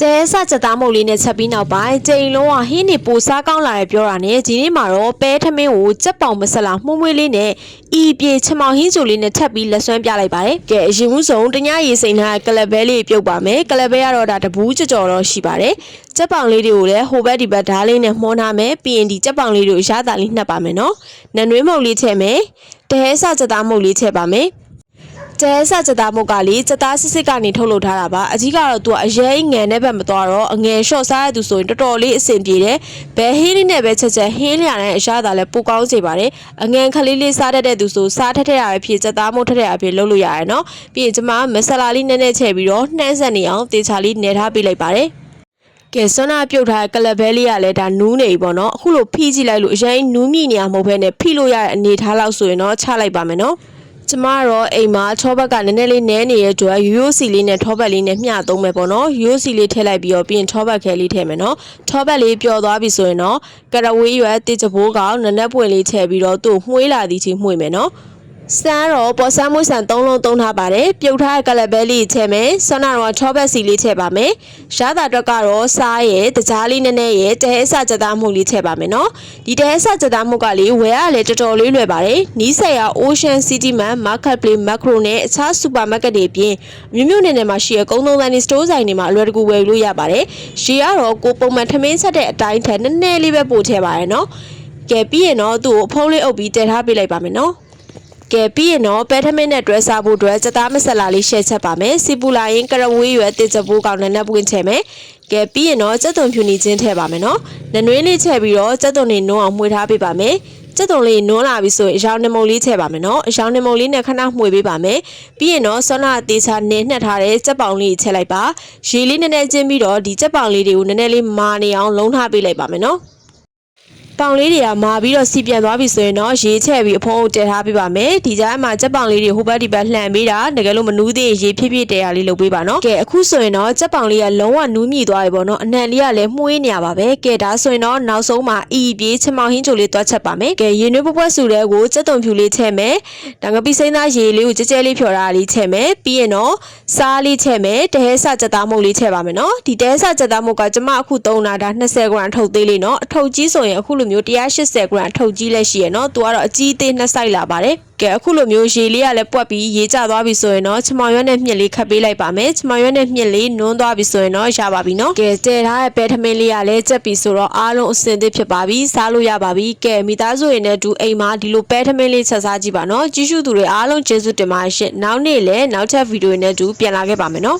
တဲဆချက်သားမုတ်လေးနဲ့ချက်ပြီးနောက်ပိုင်းကြိမ်လုံးကဟင်းနေပိုစားကောင်းလာတယ်ပြောတာနဲ့ဒီနေ့မှာတော့ပဲထမင်းကိုကြက်ပေါင်မဆလာမှုန့်မွေးလေးနဲ့ဤပြေချမောင်ဟင်းချိုလေးနဲ့ထပ်ပြီးလက်ဆွမ်းပြလိုက်ပါတယ်။ကဲအရင်ဆုံးတညရေစိန်ထားကလပ်ဘဲလေးပြုတ်ပါမယ်။ကလပ်ဘဲကတော့ဒါတဘူးကြော်တော့ရှိပါတယ်။ကြက်ပေါင်လေးတွေကိုလည်းဟိုဘက်ဒီဘက်ဓားလေးနဲ့မှုန်းထားမယ်။ပြီးရင်ဒီကြက်ပေါင်လေးတွေကိုရတာလေးနှက်ပါမယ်နော်။နံနွေးမုတ်လေးထည့်မယ်။တဲဆချက်သားမုတ်လေးထည့်ပါမယ်။တဲဆချက်သားမုတ်ကလေစက်သားစစ်စစ်ကနေထုတ်လုပ်ထားတာပါအကြီးကတော့သူကအရေးငယ်နဲ့ဘက်မသွားတော့အငယ်လျှော့စားရသူဆိုရင်တော်တော်လေးအဆင်ပြေတယ်ဘယ်ဟင်းလေးနဲ့ပဲချက်ချက်ဟင်းလျာနဲ့အရသာလဲပိုကောင်းစေပါတယ်အငယ်ခလေးလေးစားတတ်တဲ့သူဆိုစားထက်ထက်ရပဲဖြစ်စက်သားမုတ်ထက်ထက်ရပဲလုပ်လို့ရတယ်နော်ပြီးရင်ကျွန်မမဆလာလေးနည်းနည်းချဲ့ပြီးတော့နှမ်းဆက်နေအောင်တေချာလေးနေထားပေးလိုက်ပါတယ်ကဲဆွမ်းနာပြုတ်ထားကလပ်ဘဲလေးကလည်းဒါနူးနေပြီပေါ့နော်အခုလိုဖိကြည့်လိုက်လို့အရင်နူးမြနေရမဟုတ်ဘဲနဲ့ဖိလို့ရတဲ့အနေထားလောက်ဆိုရင်တော့ချလိုက်ပါမယ်နော်ကျမတော့အိမ်မှာထောဘက်ကနည်းနည်းလေးနဲနေတဲ့အတွက်ရိုးစီလေးနဲ့ထောဘက်လေးနဲ့မျှသုံးမယ်ပေါ့နော်ရိုးစီလေးထည့်လိုက်ပြီးတော့ပြီးရင်ထောဘက်ခဲလေးထည့်မယ်နော်ထောဘက်လေးပျော်သွားပြီဆိုရင်တော့ကရဝေးရွက်တေချဘိုးကောင်နနက်ပွင့်လေးထည့်ပြီးတော့သူ့မှွေးလာသည်ချင်းမှွေမယ်နော်စမ်းတော့ပေါ်ဆန်းမွေးဆန်3လုံးသုံးထားပါတယ်ပြုတ်ထားတဲ့ကလပ်ဘဲလေးထည့်မယ်ဆွမ်းနာတော့ထောဘက်စီလေးထည့်ပါမယ်ရတာအတွက်ကတော့စားရဲတကြားလေးနည်းနည်းရဲတဲအစချက်သားမှုလေးထည့်ပါမယ်နော်ဒီတဲအစချက်သားမှုကလေဝယ်ရလေတော်တော်လေးလွယ်ပါတယ်နီးစက်ရ Ocean City Man Marketplace Macro နဲ့အခြား Supermarket တွေပြင်မြို့နယ်မှာရှိတဲ့ကုန်းသုံးဆိုင်တွေ store ဆိုင်တွေမှာအလွယ်တကူဝယ်လို့ရပါတယ်ရေကတော့ကိုပုံမှန်ထမင်းဆက်တဲ့အတိုင်းထက်နည်းနည်းလေးပဲပို့ထည့်ပါရနော်ကဲပြီးရင်တော့သူ့ကိုဖုံးလေးအုပ်ပြီးတည်ထားပေးလိုက်ပါမယ်နော်ကဲပြီးရင်တော့ပဲထမင်းနဲ့တွဲစားဖို့အတွက်စက်သားမဆက်လာလေးရှယ်ချက်ပါမယ်စီပူလာရင်ကရဝေးရွယ်တစ်ချပိုးကောင်နဲ့ပွင့်ချဲမယ်ကဲပြီးရင်တော့စက်သွန်ဖြူနေချင်းထည့်ပါမယ်နော်နနွေးလေးချဲ့ပြီးတော့စက်သွန်နေနုံးအောင်မှွေထားပေးပါမယ်စက်သွန်လေးနုံးလာပြီဆိုရင်အရောင်နှမုတ်လေးထည့်ပါမယ်နော်အရောင်နှမုတ်လေးနဲ့ခဏမှွေပေးပါမယ်ပြီးရင်တော့ဆွမ်းနာအသေးချာနေနှက်ထားတဲ့စက်ပေါင်လေးထည့်လိုက်ပါရေလေးနည်းနည်းချင်းပြီးတော့ဒီစက်ပေါင်လေးတွေကိုနည်းနည်းလေးမာနေအောင်လုံးထားပေးလိုက်ပါမယ်နော်ပေါင်လေးတွေကမာပြီးတော့စီပြန်သွားပြီဆိုရင်တော့ရေချဲ့ပြီးအဖုံးအုပ်တည်ထားပေးပါမယ်ဒီကြားမှာကြက်ပေါင်လေးတွေဟိုဘက်ဒီဘက်လှန်ပေးတာတကယ်လို့မနူးသေးရေဖြည်းဖြည်းတည်ရလေးလုပ်ပေးပါနော်ကဲအခုဆိုရင်တော့ကြက်ပေါင်လေးကလုံးဝနူးမြည်သွားပြီပေါ့နော်အနံလေးကလည်းမှုေးနေရပါပဲကဲဒါဆိုရင်တော့နောက်ဆုံးမှာအီပြေးချမောင်ဟင်းချိုလေးတွားချက်ပါမယ်ကဲရေနွေးပွက်စုတဲ့ကိုကြက်သွန်ဖြူလေးထည့်မယ်ဒါငပိစိမ့်သားရေလေးကိုကြဲကြဲလေးဖြော်ထားလေးထည့်မယ်ပြီးရင်တော့စားလေးထည့်မယ်တဲဆကြက်သားမုတ်လေးထည့်ပါမယ်နော်ဒီတဲဆကြက်သားမုတ်ကကျမအခုသုံးတာဒါ20 gram အထုပ်သေးလေးနော်အထုပ်ကြီးဆိုရင်အခုလိုမျိုး180 gram ထုတ်ကြီးလက်ရှိရနော်သူကတော့အကြီးသေးနှစ်ဆိုင်လာပါတယ်ကဲအခုလိုမျိုးရေလေးကလည်းပွက်ပြီးရေကျသွားပြီဆိုရင်တော့ချမောင်ရွက်နဲ့မြစ်လေးခတ်ပေးလိုက်ပါမယ်ချမောင်ရွက်နဲ့မြစ်လေးနွန်းသွားပြီဆိုရင်တော့ရပါပြီနော်ကဲတဲထားတဲ့ပဲထမင်းလေးကလည်းကျက်ပြီဆိုတော့အားလုံးအစင်သစ်ဖြစ်ပါပြီစားလို့ရပါပြီကဲမိသားစုတွေနဲ့တူအိမ်မှာဒီလိုပဲထမင်းလေးချက်စားကြည့်ပါနော်ကြီးစုသူတွေအားလုံးကျေးဇူးတင်ပါတယ်ရှင့်နောက်နေ့လည်းနောက်ထပ်ဗီဒီယိုနဲ့တူပြန်လာခဲ့ပါမယ်နော်